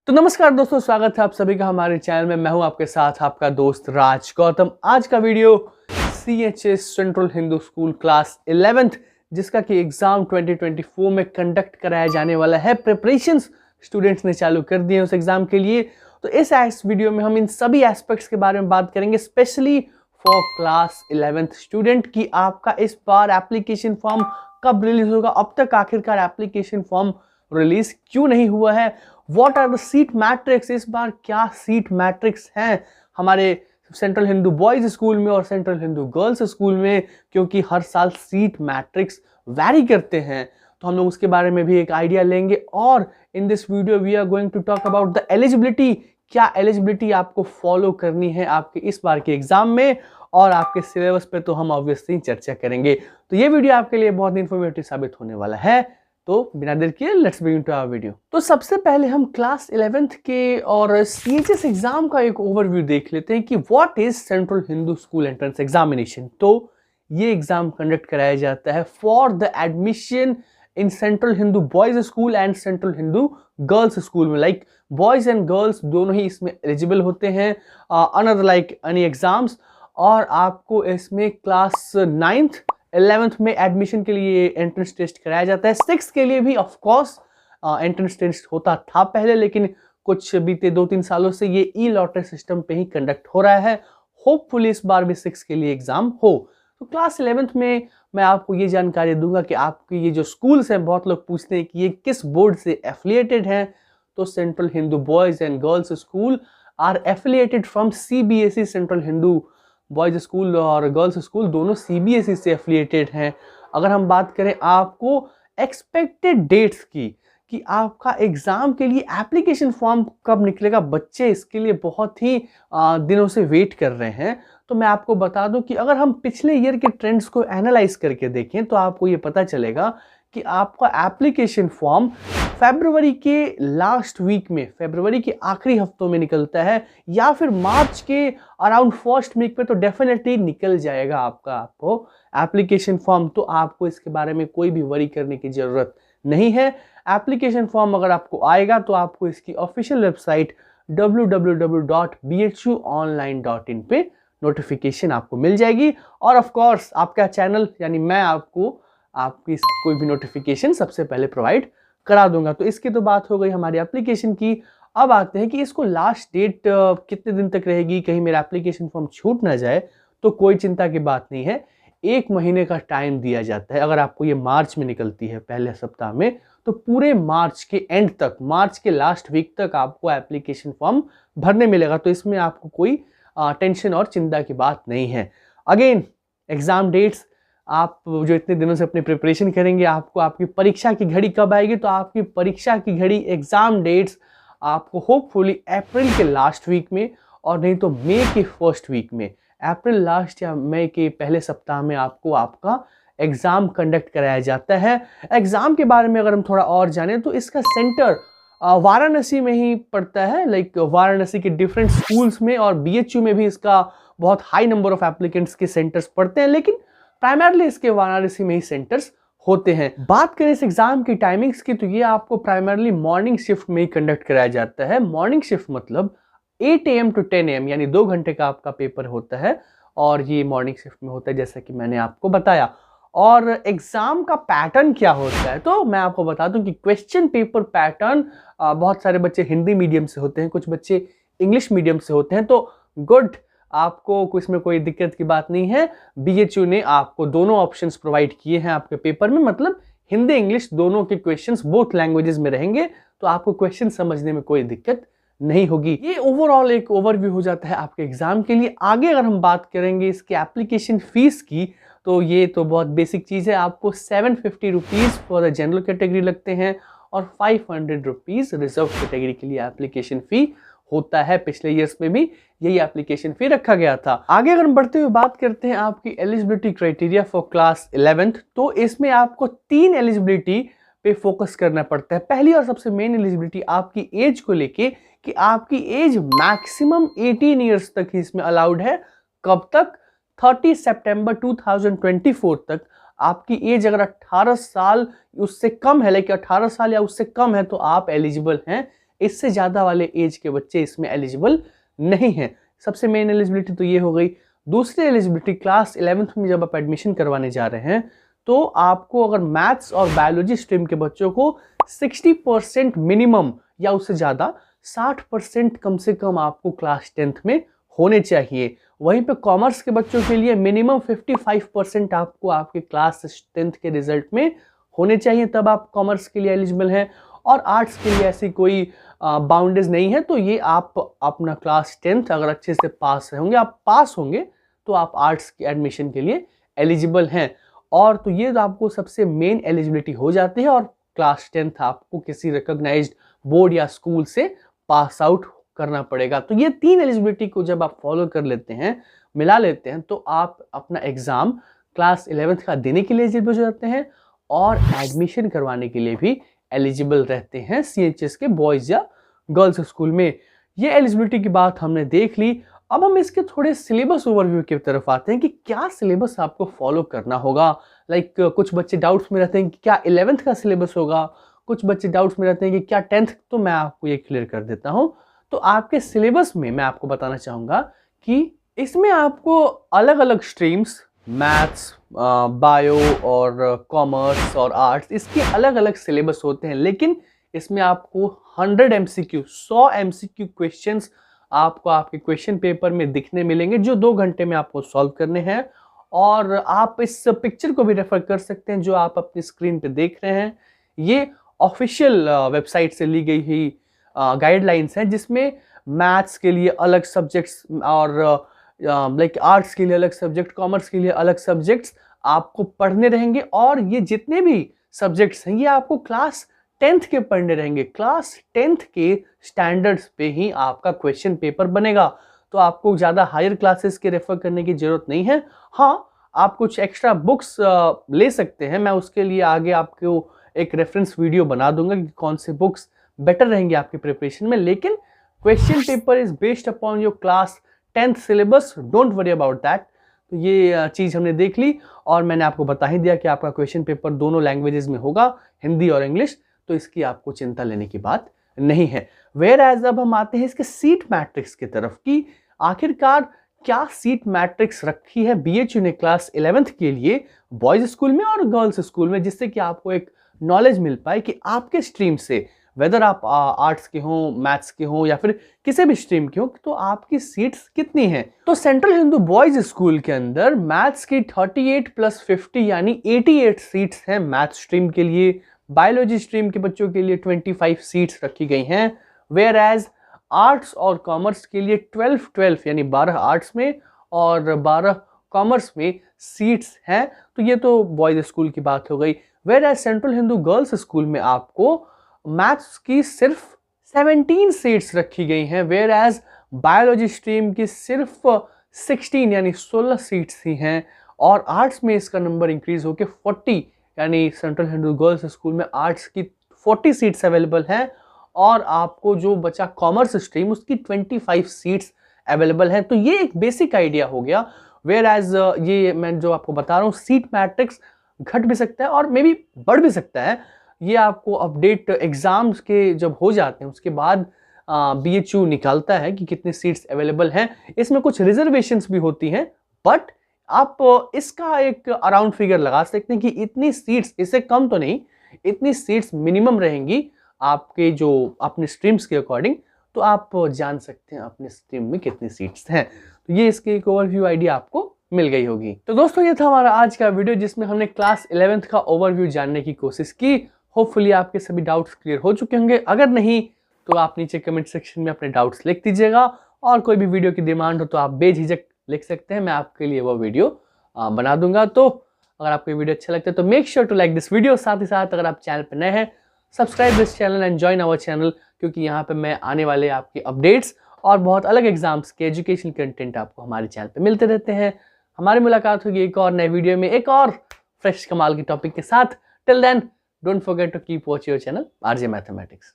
तो नमस्कार दोस्तों, स्वागत है आप सभी का हमारे चैनल में। मैं हूं आपके साथ आपका दोस्त राज गौतम। आज का video CHS central Hindu school class 11th जिसका कि एग्जाम 2024 में कंडक्ट कराया जाने वाला है। प्रिपरेशंस स्टूडेंट्स ने चालू कर दिए उस एग्जाम के लिए। तो इस वीडियो में हम इन सभी एस्पेक्ट्स के बारे में बात करेंगे, specially for class 11th student की आपका इस बार एप्लीकेशन फॉर्म कब रिलीज होगा, अब तक आखिरकार एप्लीकेशन फॉर्म रिलीज क्यों नहीं हुआ है, what are the seat matrix, इस बार क्या सीट मैट्रिक्स हैं हमारे सेंट्रल हिंदू बॉयज स्कूल में और सेंट्रल हिंदू गर्ल्स स्कूल में, क्योंकि हर साल सीट मैट्रिक्स वैरी करते हैं। तो हम लोग उसके बारे में भी एक आइडिया लेंगे। और in this video we are going to talk about the eligibility, क्या एलिजिबिलिटी आपको फॉलो करनी है आपके इस बार के एग्जाम में, और आपके सिलेबस पे तो हम ऑब्वियसली चर्चा करेंगे। तो ये वीडियो आपके लिए बहुत इंफॉर्मेटिव साबित होने वाला है। तो बिना देर किए let's begin to our video. तो सबसे पहले हम क्लास 11th के और CHS एग्जाम का एक ओवरव्यू देख लेते हैं कि what is central Hindu school entrance examination. तो ये एग्जाम कंडक्ट कराया जाता है for the admission in central Hindu boys school and central Hindu girls school में। लाइक बॉयज एंड गर्ल्स दोनों ही इसमें एलिजिबल होते हैं, अनदर लाइक एनी एग्जाम्स। और आपको इसमें क्लास 9th 11th में एडमिशन के लिए एंट्रेंस टेस्ट कराया जाता है। 6th के लिए भी ऑफ कोर्स एंट्रेंस टेस्ट होता था पहले, लेकिन कुछ बीते 2-3 सालों से ये ई लॉटरी सिस्टम पे ही कंडक्ट हो रहा है। होपफुली इस बार भी 6th के लिए एग्जाम हो। तो क्लास 11th में मैं आपको ये जानकारी दूंगा कि आपकी ये जो स्कूल्स हैं, बहुत लोग पूछते हैं कि ये किस बोर्ड से एफिलिएटेड हैं। तो central Hindu boys and girls school are affiliated from CBSE। Central Hindu boys school और गर्ल्स स्कूल दोनों CBSE से एफिलिएटेड हैं। अगर हम बात करें आपको एक्सपेक्टेड डेट्स की, कि आपका एग्जाम के लिए एप्लीकेशन फॉर्म कब निकलेगा, बच्चे इसके लिए बहुत ही दिनों से वेट कर रहे हैं। तो मैं आपको बता दूं कि अगर हम पिछले ईयर के ट्रेंड्स को एनालाइज करके देखें तो आपको ये पता चलेगा कि आपका एप्लीकेशन फॉर्म फरवरी के लास्ट वीक में, फरवरी के आखिरी हफ्तों में निकलता है, या फिर मार्च के अराउंड फर्स्ट वीक में तो डेफिनेटली निकल जाएगा आपको एप्लीकेशन फॉर्म। तो आपको इसके बारे में कोई भी वरी करने की जरूरत नहीं है। एप्लीकेशन फॉर्म अगर आपको आएगा तो आपको इसकी ऑफिशियल वेबसाइट www.bhuonline.in पे नोटिफिकेशन आपको मिल जाएगी। और ऑफ कोर्स आपका चैनल यानी मैं आपको आपकी कोई भी नोटिफिकेशन सबसे पहले प्रोवाइड करा दूंगा। तो इसकी तो बात हो गई हमारी एप्लीकेशन की। अब आते हैं कि इसको लास्ट डेट कितने दिन तक रहेगी, कहीं मेरा एप्लीकेशन फॉर्म छूट ना जाए। तो कोई चिंता की बात नहीं है, 1 महीने का टाइम दिया जाता है। अगर आपको ये मार्च में निकलती है पहले सप्ताह में, तो पूरे मार्च के एंड तक, मार्च के लास्ट वीक तक आपको एप्लीकेशन फॉर्म भरने मिलेगा। तो इसमें आपको कोई टेंशन और चिंता की बात नहीं है। अगेन एग्जाम डेट्स, आप जो इतने दिनों से अपनी प्रिपरेशन करेंगे, आपको आपकी परीक्षा की घड़ी कब आएगी, तो आपकी परीक्षा की घड़ी एग्जाम डेट्स आपको होपफुली अप्रैल के लास्ट वीक में, और नहीं तो मई के फर्स्ट वीक में, अप्रैल लास्ट या मई के पहले सप्ताह में आपको आपका एग्जाम कंडक्ट कराया जाता है। एग्जाम के बारे में अगर हम थोड़ा और जानें तो इसका सेंटर वाराणसी में ही पड़ता है। लाइक वाराणसी के डिफरेंट स्कूल्स में और BHU में भी इसका बहुत हाई नंबर ऑफ एप्लीकेंट्स के सेंटर्स पड़ते हैं, लेकिन प्राइमरली इसके वाराणसी में ही सेंटर्स होते हैं। बात करें इस एग्जाम की टाइमिंग्स की, तो ये आपको प्राइमरली मॉर्निंग शिफ्ट में ही कंडक्ट कराया जाता है। मॉर्निंग शिफ्ट मतलब 8 AM to 10 AM, यानी 2 घंटे का आपका पेपर होता है, और ये मॉर्निंग शिफ्ट में होता है जैसा कि मैंने आपको बताया। और एग्जाम का पैटर्न क्या होता है, तो मैं आपको बता दूं कि क्वेश्चन पेपर पैटर्न, बहुत सारे बच्चे हिंदी मीडियम से होते हैं, कुछ बच्चे इंग्लिश मीडियम से होते हैं। तो गुड, आपको इसमें कोई दिक्कत की बात नहीं है। BHU ने आपको दोनों ऑप्शंस प्रोवाइड किए हैं आपके पेपर में, मतलब हिंदी इंग्लिश दोनों के क्वेश्चंस बोथ लैंग्वेजेस में रहेंगे, तो आपको क्वेश्चन समझने में कोई दिक्कत नहीं होगी। ये ओवरऑल एक ओवरव्यू हो जाता है आपके एग्जाम के लिए। आगे अगर हम बात करेंगे इसके एप्लीकेशन फीस की, तो ये तो बहुत बेसिक चीज़ है। आपको 750 rupees for the general category लगते हैं, और 500 रुपीज़ रिजर्व कैटेगरी के लिए एप्लीकेशन फ़ी होता है। पिछले ईयर्स में भी यही एप्लीकेशन फ़ी रखा गया था। आगे अगर हम बढ़ते हुए बात करते हैं आपकी eligibility criteria for class 11th, तो इसमें आपको 3 एलिजिबिलिटी पे फोकस करना पड़ता है। पहली और सबसे मेन एलिजिबिलिटी आपकी एज को लेके, कि आपकी एज मैक्सिमम 18 ईयर्स तक ही इसमें अलाउड है। कब तक? 30 सितंबर 2024 तक आपकी एज अगर 18 साल उससे कम है, लाइक 18 साल या उससे कम है, तो आप एलिजिबल हैं इससे ज़्यादा वाले एज के बच्चे इसमें एलिजिबल नहीं हैं। सबसे मेन एलिजिबिलिटी तो ये हो गई। दूसरी एलिजिबिलिटी, क्लास 11th में जब आप एडमिशन करवाने जा रहे हैं तो आपको अगर मैथ्स और बायोलॉजी स्ट्रीम के बच्चों को 60% मिनिमम या उससे ज़्यादा 60% कम से कम आपको क्लास 10th में होने चाहिए। वहीं पे कॉमर्स के बच्चों के लिए मिनिमम 55% आपको आपके क्लास 10th के रिजल्ट में होने चाहिए, तब आप कॉमर्स के लिए एलिजिबल हैं। और आर्ट्स के लिए ऐसी कोई बाउंड्रीज नहीं है, तो ये आप अपना क्लास 10th अगर अच्छे से पास होंगे, आप पास होंगे तो आप आर्ट्स के एडमिशन के लिए एलिजिबल हैं। और तो ये आपको सबसे मेन एलिजिबिलिटी हो जाती है और क्लास 10th आपको किसी रिकॉग्नाइज्ड बोर्ड या स्कूल से पास आउट करना पड़ेगा। तो ये 3 एलिजिबिलिटी को जब आप फॉलो कर लेते हैं, मिला लेते हैं, तो आप अपना एग्जाम क्लास 11th का देने के लिए एलिजिबल हो जाते हैं और एडमिशन करवाने के लिए भी एलिजिबल रहते हैं CHS के बॉयज़ या गर्ल्स स्कूल में। ये एलिजिबिलिटी की बात हमने देख ली। अब हम इसके थोड़े सिलेबस ओवरव्यू की तरफ आते हैं कि क्या सिलेबस आपको फॉलो करना होगा। लाइक कुछ बच्चे डाउट्स में रहते हैं कि क्या 11th का सिलेबस होगा, कुछ बच्चे डाउट्स में रहते हैं कि क्या 10th। तो मैं आपको ये क्लियर कर देता हूँ। तो आपके सिलेबस में मैं आपको बताना चाहूँगा कि इसमें आपको अलग अलग स्ट्रीम्स, मैथ्स, बायो और कॉमर्स और आर्ट्स, इसके अलग अलग सिलेबस होते हैं। लेकिन इसमें आपको 100 MCQ 100 MCQ क्वेश्चंस आपको आपके क्वेश्चन पेपर में दिखने मिलेंगे, जो 2 घंटे में आपको सॉल्व करने हैं। और आप इस पिक्चर को भी रेफर कर सकते हैं जो आप अपनी स्क्रीन पे देख रहे हैं। ये ऑफिशियल वेबसाइट से ली गई हुई गाइडलाइंस हैं, जिसमें मैथ्स के लिए अलग सब्जेक्ट्स और लाइक आर्ट्स के लिए अलग सब्जेक्ट, कॉमर्स के लिए अलग सब्जेक्ट्स आपको पढ़ने रहेंगे। और ये जितने भी सब्जेक्ट्स हैं ये आपको क्लास 10th के पढ़ने रहेंगे। क्लास 10th के स्टैंडर्ड्स पे ही आपका क्वेश्चन पेपर बनेगा, तो आपको ज़्यादा हायर क्लासेस के रेफर करने की ज़रूरत नहीं है। हाँ, आप कुछ एक्स्ट्रा बुक्स ले सकते हैं। मैं उसके लिए आगे आपको एक रेफरेंस वीडियो बना दूंगा कि कौन से बुक्स बेटर रहेंगे आपकी प्रिपरेशन में। लेकिन question paper is based upon your class 10th syllabus, don't worry about that. तो ये चीज़ हमने देख ली और मैंने आपको बता ही दिया कि आपका क्वेश्चन पेपर दोनों लैंग्वेजेस में होगा, हिंदी और इंग्लिश, तो इसकी आपको चिंता लेने की बात नहीं है। वेयर एज अब हम आते हैं इसके सीट मैट्रिक्स की तरफ कि आखिरकार क्या सीट मैट्रिक्स रखी है BHU ने क्लास 11th के लिए बॉयज़ स्कूल में और गर्ल्स स्कूल में, जिससे कि आपको एक नॉलेज मिल पाए कि आपके स्ट्रीम से, वेदर आप आर्ट्स के हों, मैथ्स के हों या फिर किसी भी स्ट्रीम के हों, तो आपकी सीट्स कितनी हैं। तो सेंट्रल हिंदू बॉयज़ स्कूल के अंदर मैथ्स की 38 + 50 यानी 88 सीट्स हैं मैथ्स स्ट्रीम के लिए। बायोलॉजी स्ट्रीम के बच्चों के लिए 25 सीट्स रखी गई हैं। वेयर एज आर्ट्स और कॉमर्स के लिए 12 यानी 12 आर्ट्स में और 12 कॉमर्स में सीट्स हैं। तो ये तो बॉयज़ स्कूल की बात हो गई। Whereas central Hindu girls school में आपको मैथ्स की सिर्फ 17 सीट्स रखी गई हैं। वेयर एज बायोलॉजी स्ट्रीम की सिर्फ 16 यानी 16 सीट्स ही हैं। और आर्ट्स में इसका नंबर इंक्रीज होकर 40 यानी सेंट्रल हिंदू गर्ल्स स्कूल में आर्ट्स की 40 सीट्स अवेलेबल हैं। और आपको जो बचा कॉमर्स स्ट्रीम, उसकी 25 सीट्स अवेलेबल हैं। तो ये एक बेसिक आइडिया हो गया। वेयर एज ये मैं जो आपको बता रहा हूँ, सीट मैट्रिक्स घट भी सकता है और मे बी बढ़ भी सकता है। ये आपको अपडेट एग्जाम्स के जब हो जाते हैं उसके बाद BHU निकालता है कि कितनी सीट्स अवेलेबल हैं। इसमें कुछ रिजर्वेशंस भी होती हैं, बट आप इसका एक अराउंड फिगर लगा सकते हैं कि इतनी सीट्स, इससे कम तो नहीं, इतनी सीट्स मिनिमम रहेंगी आपके जो अपने स्ट्रीम्स के अकॉर्डिंग। तो आप जान सकते हैं अपने स्ट्रीम में कितनी सीट्स हैं। तो ये इसकी एक ओवरव्यू आइडिया आपको मिल गई होगी। तो दोस्तों, ये था हमारा आज का वीडियो जिसमें हमने क्लास 11th का ओवरव्यू जानने की कोशिश की। होपफुली आपके सभी डाउट्स क्लियर हो चुके होंगे। अगर नहीं तो आप नीचे कमेंट सेक्शन में अपने डाउट्स लिख दीजिएगा, और कोई भी वीडियो की डिमांड हो तो आप बेझिझक लिख सकते हैं, मैं आपके लिए वो वीडियो बना दूंगा। तो अगर आपको वीडियो अच्छा लगता है तो make sure to like this video. साथ ही साथ अगर आप चैनल पर नए हैं, subscribe this channel and join our channel, क्योंकि यहाँ पे मैं आने वाले आपके अपडेट्स और बहुत अलग एग्जाम्स के एजुकेशन कंटेंट आपको हमारे चैनल पे मिलते रहते हैं। हमारी मुलाकात होगी एक और नए वीडियो में एक और फ्रेश कमाल की टॉपिक के साथ। Till then, don't forget to keep watch your channel RJ mathematics.